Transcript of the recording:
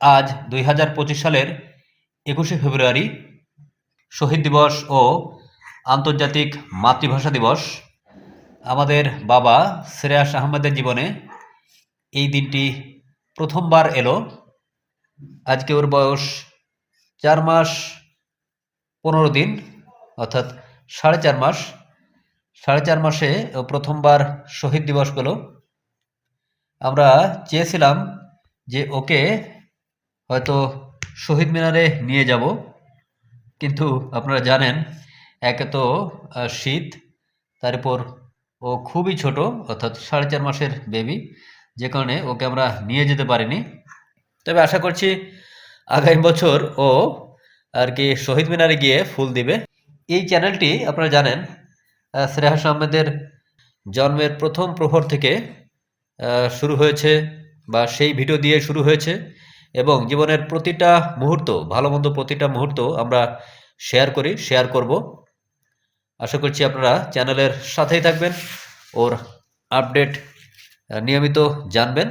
আজ 2025 সালের 21শে ফেব্রুয়ারি শহীদ দিবস ও আন্তর্জাতিক মাতৃভাষা দিবস। আমাদের বাবা শ্রেয়াস আহমেদের জীবনে এই দিনটি প্রথমবার এলো। আজকে ওর বয়স 4 মাস 15 দিন, অর্থাৎ 4.5 মাস। 4.5 মাসে ও প্রথমবার শহীদ দিবস পেল। আমরা চেয়েছিলাম যে ওকে হয়তো শহীদ মিনারে নিয়ে যাব, কিন্তু আপনারা জানেন একে তো শীত, তার উপর ও খুবই ছোট, অর্থাৎ 4.5 মাসের বেবি, যে কারণে ওকে আমরা নিয়ে যেতে পারিনি। তবে আশা করছি আগামী বছর ও আর কি শহীদ মিনারে গিয়ে ফুল দিবে। এই চ্যানেলটি আপনারা জানেন শ্রেয়াস আহমেদের জন্মের প্রথম প্রহর থেকে শুরু হয়েছে, বা সেই ভিডিও দিয়ে শুরু হয়েছে, এবং জীবনের প্রতিটা মুহূর্ত, ভালো মন্দ প্রতিটা মুহূর্ত আমরা শেয়ার করব। আশা করছি আপনারা চ্যানেলের সাথেই থাকবেন, ওর আপডেট নিয়মিত জানবেন।